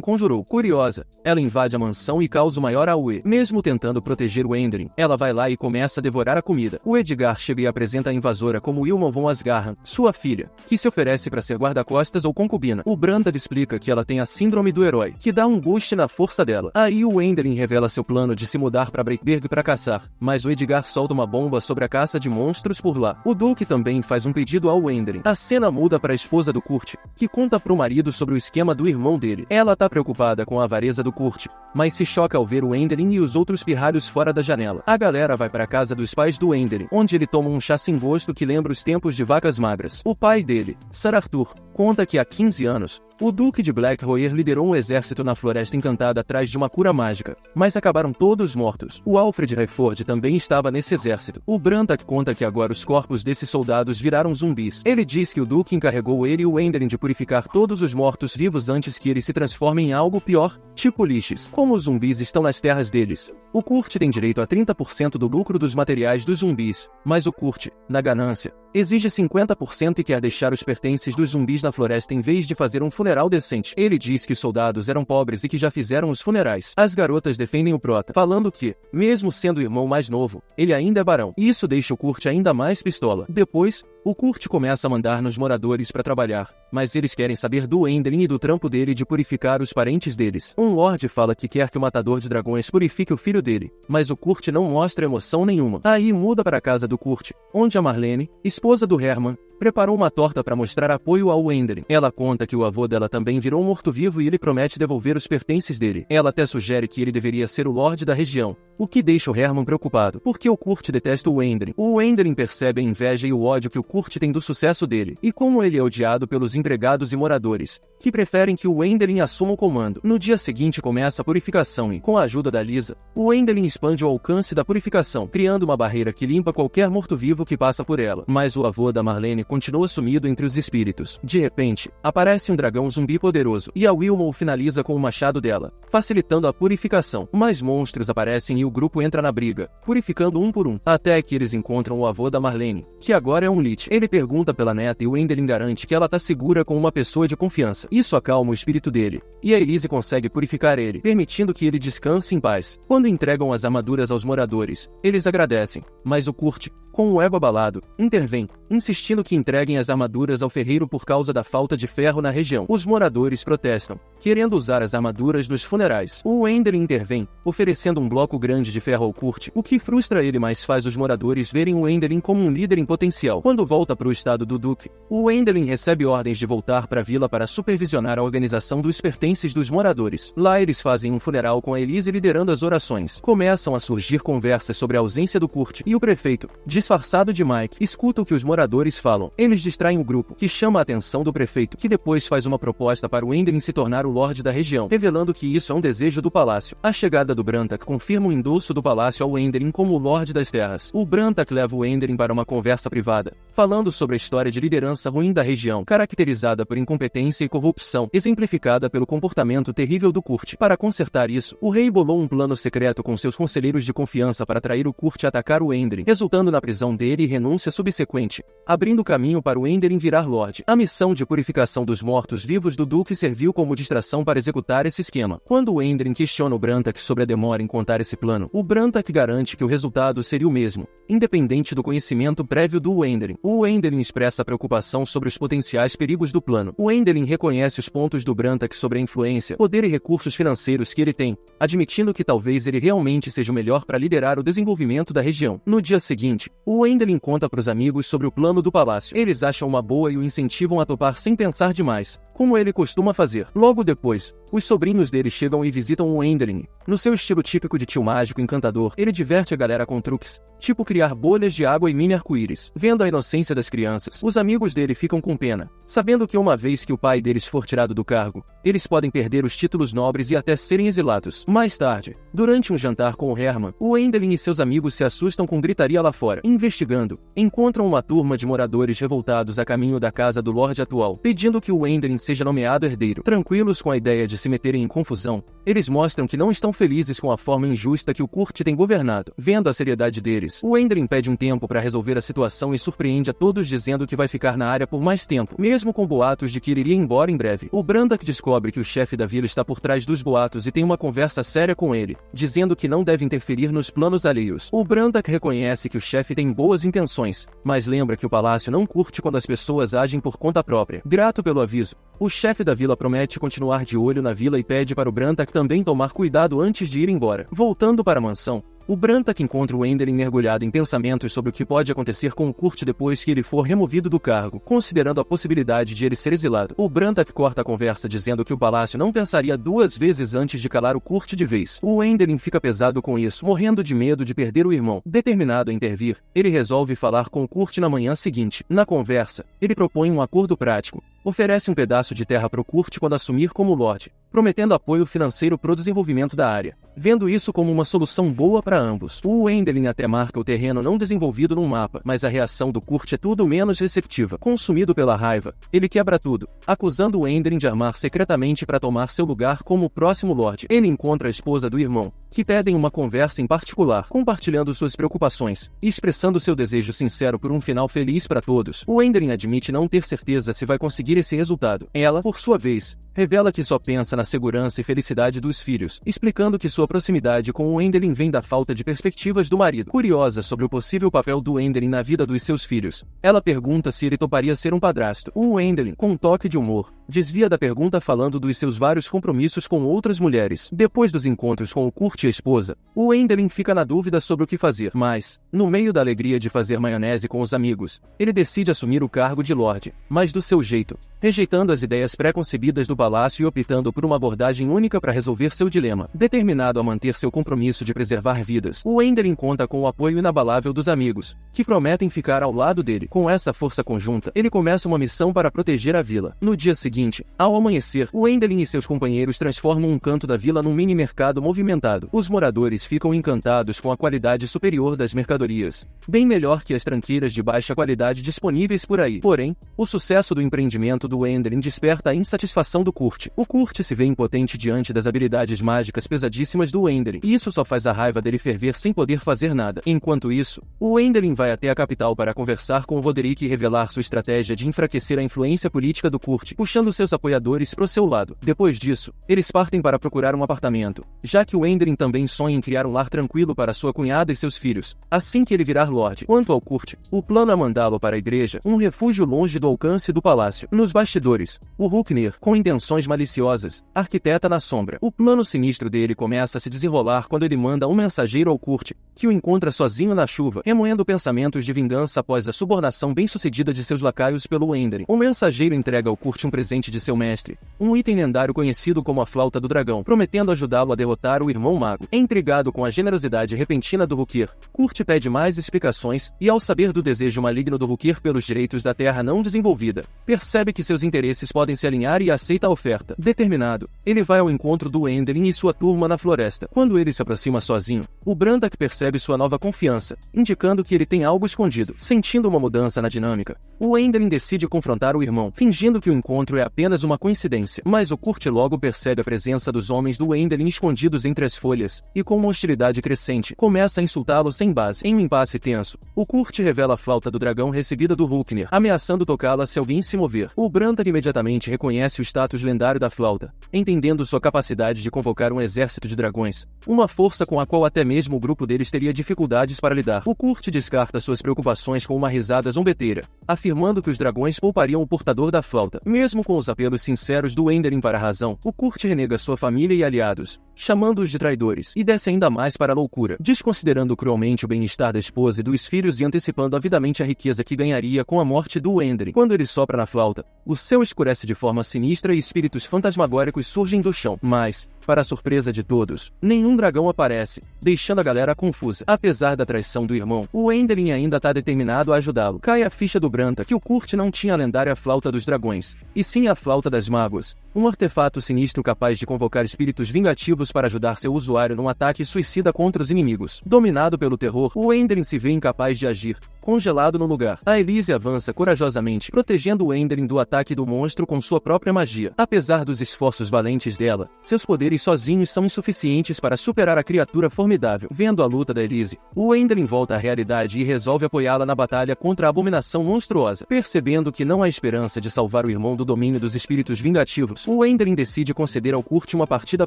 conjurou. Curiosa, ela invade a mansão e causa o maior auê. Mesmo tentando proteger o Enderlin, ela vai lá e começa a devorar a comida. O Edgar chega e apresenta a invasora como Wilma von Asgarhan, sua filha, que se oferece para ser guarda-costas ou concubina. O Brandad explica que ela tem a síndrome do herói, que dá um boost na força dela. Aí o Enderlin revela seu plano de se mudar para Breakberg para caçar, mas o Edgar solta uma bomba sobre a caça de monstros por lá. O Duque também faz um pedido ao Enderlin. A cena muda para a esposa do Kurt, que conta pro marido sobre o esquema do irmão dele. Ela tá preocupada com a avareza do Kurt, mas se choca ao ver o Enderlin e os outros pirralhos fora da janela. A galera vai para a casa dos pais do Enderlin, onde ele toma um chá sem gosto que lembra os tempos de vacas magras. O pai dele, Sir Arthur, conta que há 15 anos, o Duque de Blackroyer liderou um exército na Floresta Encantada atrás de uma cura mágica, mas acabaram todos mortos. O Alfred Rayford também estava nesse exército. O Brantak conta que agora os corpos desses soldados viraram zumbis. Ele diz que o Duque encarregou ele e o Enderlin de purificar todos os mortos-vivos antes que eles se transformem em algo pior, tipo lixes. Como os zumbis estão nas terras deles, o Kurt tem direito a 30% do lucro dos materiais dos zumbis, mas o Kurt, na ganância, exige 50% e quer deixar os pertences dos zumbis na floresta em vez de fazer um funeral decente. Ele diz que os soldados eram pobres e que já fizeram os funerais. As garotas defendem o Prota, falando que, mesmo sendo o irmão mais novo, ele ainda é barão. E isso deixa o Kurt ainda mais pistola. Depois, o Kurt começa a mandar nos moradores para trabalhar, mas eles querem saber do Enderlin e do trampo dele de purificar os parentes deles. Um lord fala que quer que o matador de dragões purifique o filho dele, mas o Kurt não mostra emoção nenhuma. Aí muda para a casa do Kurt, onde a Marlene, esposa do Herman, preparou uma torta para mostrar apoio ao Enderlin. Ela conta que o avô dela também virou um morto-vivo e ele promete devolver os pertences dele. Ela até sugere que ele deveria ser o Lorde da região, o que deixa o Herman preocupado, porque o Kurt detesta o Enderlin. O Enderlin percebe a inveja e o ódio que o Kurt tem do sucesso dele, e como ele é odiado pelos empregados e moradores, que preferem que o Enderlin assuma o comando. No dia seguinte começa a purificação e, com a ajuda da Lisa, o Enderlin expande o alcance da purificação, criando uma barreira que limpa qualquer morto-vivo que passa por ela. Mas o avô da Marlene continua sumido entre os espíritos. De repente, aparece um dragão zumbi poderoso, e a Wilma o finaliza com o machado dela, facilitando a purificação. Mais monstros aparecem e o grupo entra na briga, purificando um por um, até que eles encontram o avô da Marlene, que agora é um Lich. Ele pergunta pela neta e o Enderlin garante que ela tá segura com uma pessoa de confiança. Isso acalma o espírito dele, e a Elise consegue purificar ele, permitindo que ele descanse em paz. Quando entregam as armaduras aos moradores, eles agradecem, mas o Kurt, com o ego abalado, intervém, insistindo que entreguem as armaduras ao ferreiro por causa da falta de ferro na região. Os moradores protestam, querendo usar as armaduras nos funerais. O Enderlin intervém, oferecendo um bloco grande de ferro ao Kurt, o que frustra ele mas faz os moradores verem o Enderlin como um líder em potencial. Quando volta para o estado do Duque, o Enderlin recebe ordens de voltar para a vila para supervisionar a organização dos pertences dos moradores. Lá eles fazem um funeral com a Elise liderando as orações. Começam a surgir conversas sobre a ausência do Kurt, e o prefeito, de disfarçado de Mike, escuta o que os moradores falam. Eles distraem o grupo, que chama a atenção do prefeito, que depois faz uma proposta para o Enderyn se tornar o Lorde da região, revelando que isso é um desejo do palácio. A chegada do Brantak confirma o endosso do palácio ao Enderyn como o Lorde das Terras. O Brantak leva o Enderyn para uma conversa privada, falando sobre a história de liderança ruim da região, caracterizada por incompetência e corrupção, exemplificada pelo comportamento terrível do Kurt. Para consertar isso, o rei bolou um plano secreto com seus conselheiros de confiança para atrair o Kurt a atacar o Enderyn, resultando na prisão dele e renúncia subsequente, abrindo caminho para o Enderyn virar Lorde. A missão de purificação dos mortos-vivos do Duque serviu como distração para executar esse esquema. Quando o Enderyn questiona o Brantak sobre a demora em contar esse plano, o Brantak garante que o resultado seria o mesmo, independente do conhecimento prévio do Enderyn. O Enderyn expressa preocupação sobre os potenciais perigos do plano. O Enderyn reconhece os pontos do Brantak sobre a influência, poder e recursos financeiros que ele tem, admitindo que talvez ele realmente seja o melhor para liderar o desenvolvimento da região. No dia seguinte, o Enderyn conta para os amigos sobre o plano do palácio. Eles acham uma boa e o incentivam a topar sem pensar demais, como ele costuma fazer. Logo depois, os sobrinhos dele chegam e visitam o Enderyn. No seu estilo típico de tio mágico encantador, ele diverte a galera com truques, tipo criar bolhas de água e mini arco-íris. Vendo a inocência das crianças, os amigos dele ficam com pena, sabendo que uma vez que o pai deles for tirado do cargo, eles podem perder os títulos nobres e até serem exilados. Mais tarde, durante um jantar com o Herman, o Enderyn e seus amigos se assustam com gritaria lá fora. Investigando, encontram uma turma de moradores revoltados a caminho da casa do Lorde atual, pedindo que o Enderyn seja nomeado herdeiro. Tranquilos com a ideia de se meterem em confusão, eles mostram que não estão felizes com a forma injusta que o Kurt tem governado. Vendo a seriedade deles, o Enderyn pede um tempo para resolver a situação e surpreende a todos dizendo que vai ficar na área por mais tempo, mesmo com boatos de que ele iria embora em breve. O Brantak descobre que o chefe da vila está por trás dos boatos e tem uma conversa séria com ele, dizendo que não deve interferir nos planos alheios. O Brantak reconhece que o chefe tem boas intenções, mas lembra que o palácio não curte quando as pessoas agem por conta própria. Grato pelo aviso, o chefe da vila promete continuar de olho na vila e pede para o Brantak também tomar cuidado antes de ir embora. Voltando para a mansão, o Brantak encontra o Enderyn mergulhado em pensamentos sobre o que pode acontecer com o Kurt depois que ele for removido do cargo, considerando a possibilidade de ele ser exilado. O Brantak corta a conversa dizendo que o palácio não pensaria duas vezes antes de calar o Kurt de vez. O Enderyn fica pesado com isso, morrendo de medo de perder o irmão. Determinado a intervir, ele resolve falar com o Kurt na manhã seguinte. Na conversa, ele propõe um acordo prático. Oferece um pedaço de terra para o Kurt quando assumir como Lorde, prometendo apoio financeiro para o desenvolvimento da área. Vendo isso como uma solução boa para ambos, o Enderyn até marca o terreno não desenvolvido num mapa, mas a reação do Kurt é tudo menos receptiva. Consumido pela raiva, ele quebra tudo, acusando o Enderyn de armar secretamente para tomar seu lugar como o próximo Lorde. Ele encontra a esposa do irmão, que pedem uma conversa em particular, compartilhando suas preocupações e expressando seu desejo sincero por um final feliz para todos. O Enderyn admite não ter certeza se vai conseguir esse resultado. Ela, por sua vez, revela que só pensa na segurança e felicidade dos filhos, explicando que sua proximidade com o Enderyn vem da falta de perspectivas do marido. Curiosa sobre o possível papel do Enderyn na vida dos seus filhos, ela pergunta se ele toparia ser um padrasto. O Enderyn, com um toque de humor, desvia da pergunta falando dos seus vários compromissos com outras mulheres. Depois dos encontros com o Kurt e a esposa, o Enderyn fica na dúvida sobre o que fazer, mas, no meio da alegria de fazer maionese com os amigos, ele decide assumir o cargo de Lorde, mas do seu jeito, rejeitando as ideias pré-concebidas do palácio e optando por uma abordagem única para resolver seu dilema. Determinado a manter seu compromisso de preservar vidas, o Enderyn conta com o apoio inabalável dos amigos, que prometem ficar ao lado dele. Com essa força conjunta, ele começa uma missão para proteger a vila. No dia seguinte, ao amanhecer, o Enderyn e seus companheiros transformam um canto da vila num mini-mercado movimentado. Os moradores ficam encantados com a qualidade superior das mercadorias, bem melhor que as tranqueiras de baixa qualidade disponíveis por aí. Porém, o sucesso do empreendimento do Enderyn desperta a insatisfação do Kurt. O Kurt se vê impotente diante das habilidades mágicas pesadíssimas do Enderyn, e isso só faz a raiva dele ferver sem poder fazer nada. Enquanto isso, o Enderyn vai até a capital para conversar com o Roderick e revelar sua estratégia de enfraquecer a influência política do Kurt, puxando seus apoiadores pro seu lado. Depois disso, eles partem para procurar um apartamento, já que o Enderyn também sonha em criar um lar tranquilo para sua cunhada e seus filhos, assim que ele virar Lorde. Quanto ao Kurt, o plano é mandá-lo para a igreja, um refúgio longe do alcance do palácio. Nos bastidores, o Hulknir, com intenções maliciosas, arquiteta na sombra. O plano sinistro dele começa a se desenrolar quando ele manda um mensageiro ao Kurt, que o encontra sozinho na chuva, remoendo pensamentos de vingança após a subornação bem-sucedida de seus lacaios pelo Oendarin. O mensageiro entrega ao Kurt um presente de seu mestre, um item lendário conhecido como a Flauta do Dragão, prometendo ajudá-lo a derrotar o irmão mago. Intrigado com a generosidade repentina do Rukir, Kurt pede mais explicações e, ao saber do desejo maligno do Rukir pelos direitos da terra não desenvolvida, percebe que seus interesses podem se alinhar e aceita a oferta. Determinado, ele vai ao encontro do Oendarin e sua turma na floresta. Quando ele se aproxima sozinho, o Brantak percebe sua nova confiança, indicando que ele tem algo escondido. Sentindo uma mudança na dinâmica, o Oendarin decide confrontar o irmão, fingindo que o encontro é apenas uma coincidência. Mas o Kurt logo percebe a presença dos homens do Oendarin escondidos entre as folhas, e com uma hostilidade crescente, começa a insultá-lo sem base. Em um impasse tenso, o Kurt revela a Flauta do Dragão recebida do Ruknir, ameaçando tocá-la se alguém se mover. O Brantak imediatamente reconhece o status lendário da flauta, entendendo sua capacidade de convocar um exército de dragões, uma força com a qual até mesmo o grupo deles teria dificuldades para lidar. O Kurt descarta suas preocupações com uma risada zombeteira, afirmando que os dragões poupariam o portador da flauta. Mesmo com os apelos sinceros do Oendarin para a razão, o Kurt renega sua família e aliados, chamando-os de traidores, e desce ainda mais para a loucura, desconsiderando cruelmente o bem-estar da esposa e dos filhos e antecipando avidamente a riqueza que ganharia com a morte do Oendarin. Quando ele sopra na flauta, o céu escurece de forma sinistra e espíritos fantasmagóricos surgem do chão. Mas, para a surpresa de todos, nenhum dragão aparece, deixando a galera confusa. Apesar da traição do irmão, o Oendarin ainda está determinado a ajudá-lo. Cai a ficha do Brantak que o Kurt não tinha a lendária Flauta dos Dragões, e sim a Flauta das Mágoas, um artefato sinistro capaz de convocar espíritos vingativos para ajudar seu usuário num ataque suicida contra os inimigos. Dominado pelo terror, o Oendarin se vê incapaz de agir, congelado no lugar. A Elise avança corajosamente, protegendo o Oendarin do ataque do monstro com sua própria magia. Apesar dos esforços valentes dela, seus poderes sozinhos são insuficientes para superar a criatura formidável. Vendo a luta da Elise, o Oendarin volta à realidade e resolve apoiá-la na batalha contra a abominação monstruosa. Percebendo que não há esperança de salvar o irmão do domínio dos espíritos vingativos, o Oendarin decide conceder ao Kurt uma partida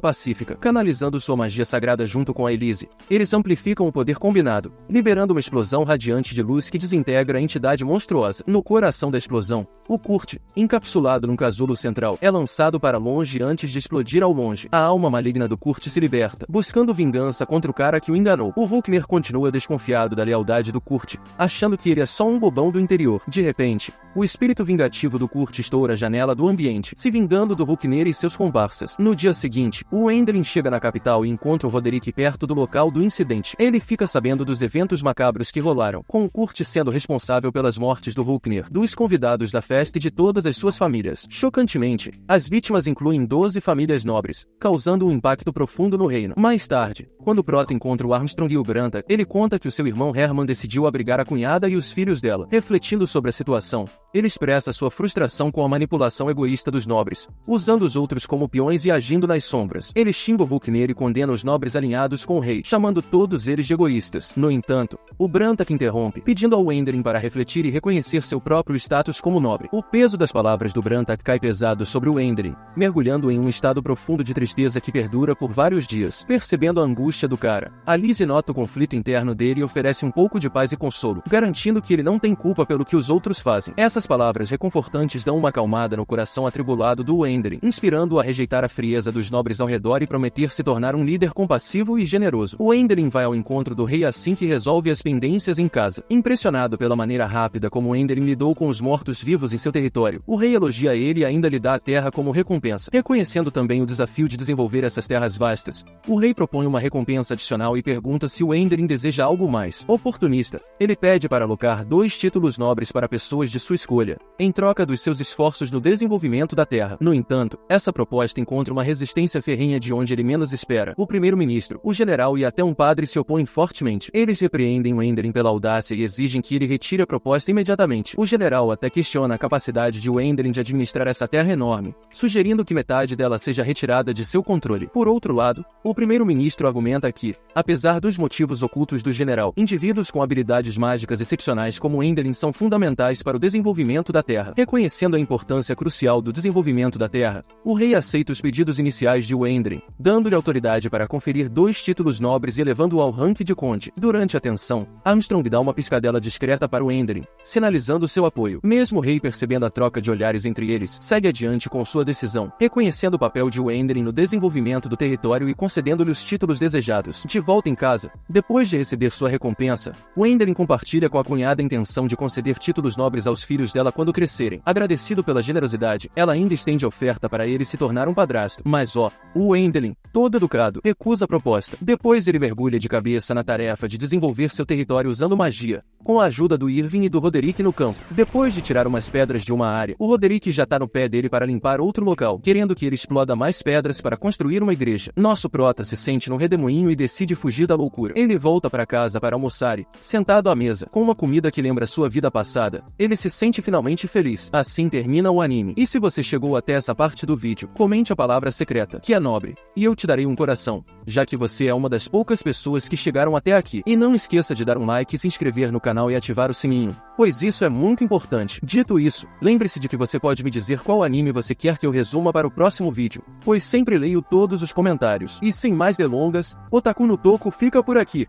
pacífica. Canalizando sua magia sagrada junto com a Elise, eles amplificam o poder combinado, liberando uma explosão radiante de luz que desintegra a entidade monstruosa. No coração da explosão, o Kurt, encapsulado num casulo central, é lançado para longe antes de explodir ao longe. A alma maligna do Kurt se liberta, buscando vingança contra o cara que o enganou. O Ruknir continua desconfiado da lealdade do Kurt, achando que ele é só um bobão do interior. De repente, o espírito vingativo do Kurt estoura a janela do ambiente, se vingando do Ruknir e seus comparsas. No dia seguinte, o Oendarin chega na capital e encontra o Roderick perto do local do incidente. Ele fica sabendo dos eventos macabros que rolaram, com o Kurt sendo responsável pelas mortes do Ruknir, dos convidados da festa e de todas as suas famílias. Chocantemente, as vítimas incluem 12 famílias nobres, causando um impacto profundo no reino. Mais tarde, quando Prota encontra o Armstrong e o Brantak, ele conta que o seu irmão Herman decidiu abrigar a cunhada e os filhos dela. Refletindo sobre a situação, ele expressa sua frustração com a manipulação egoísta dos nobres, usando os outros como peões e agindo nas sombras. Ele xinga o Ruknir e condena os nobres alinhados com o rei, chamando todos eles de egoístas. No entanto, o Brantak interrompe, pedindo ao Oendarin para refletir e reconhecer seu próprio status como nobre. O peso das palavras do Brantak cai pesado sobre o Oendarin, mergulhando em um estado profundo de tristeza que perdura por vários dias. Percebendo a angústia do cara, Elise nota o conflito interno dele e oferece um pouco de paz e consolo, garantindo que ele não tem culpa pelo que os outros fazem. Essas palavras reconfortantes dão uma acalmada no coração atribulado do Oendarin, inspirando-o a rejeitar a frieza dos nobres ao redor e prometer se tornar um líder compassivo e generoso. O Oendarin vai ao encontro do rei assim que resolve as pendências em casa. Impressionado pela maneira rápida como Oendarin lidou com os mortos-vivos em seu território, o rei elogia ele e ainda lhe dá a terra como recompensa. Reconhecendo também o desafio de desenvolver essas terras vastas, o rei propõe uma recompensa adicional e pergunta se o Oendarin deseja algo mais. Oportunista, ele pede para alocar 2 títulos nobres para pessoas de sua escolha, em troca dos seus esforços no desenvolvimento da terra. No entanto, essa proposta encontra uma resistência ferrenha de onde ele menos espera. O primeiro-ministro, o general e até um padre se opõem fortemente. Eles repreendem o Oendarin pela audácia e exigem que ele retire a proposta imediatamente. O general até questiona a capacidade de Oendarin de administrar essa terra enorme, sugerindo que metade dela seja retirada de seu controle. Por outro lado, o primeiro-ministro argumenta que, apesar dos motivos ocultos do general, indivíduos com habilidades mágicas excepcionais como Oendarin são fundamentais para o desenvolvimento da terra. Reconhecendo a importância crucial do desenvolvimento da terra, o rei aceita os pedidos iniciais de Oendarin, dando-lhe autoridade para conferir 2 títulos nobres e elevando-o ao rank de conde. Durante a tensão, Armstrong dá uma piscadela discreta para Oendarin, sinalizando seu apoio. Mesmo o rei percebendo a troca de olhares entre eles, segue adiante com sua decisão, reconhecendo o papel de Oendarin no desenvolvimento do território e concedendo-lhe os títulos desejados. desejados. De volta em casa, depois de receber sua recompensa, Wendelin compartilha com a cunhada a intenção de conceder títulos nobres aos filhos dela quando crescerem. Agradecido pela generosidade, ela ainda estende a oferta para ele se tornar um padrasto. Mas o Wendelin, todo educado, recusa a proposta. Depois ele mergulha de cabeça na tarefa de desenvolver seu território usando magia, com a ajuda do Irving e do Roderick no campo. Depois de tirar umas pedras de uma área, o Roderick já tá no pé dele para limpar outro local, querendo que ele exploda mais pedras para construir uma igreja. Nosso prota se sente no redemoinho e decide fugir da loucura. Ele volta para casa para almoçar e, sentado à mesa, com uma comida que lembra sua vida passada, ele se sente finalmente feliz. Assim termina o anime. E se você chegou até essa parte do vídeo, comente a palavra secreta, que é nobre, e eu te darei um coração, já que você é uma das poucas pessoas que chegaram até aqui. E não esqueça de dar um like e se inscrever no canal e ativar o sininho, pois isso é muito importante. Dito isso, lembre-se de que você pode me dizer qual anime você quer que eu resuma para o próximo vídeo, pois sempre leio todos os comentários. E sem mais delongas, Otaku no Toco fica por aqui.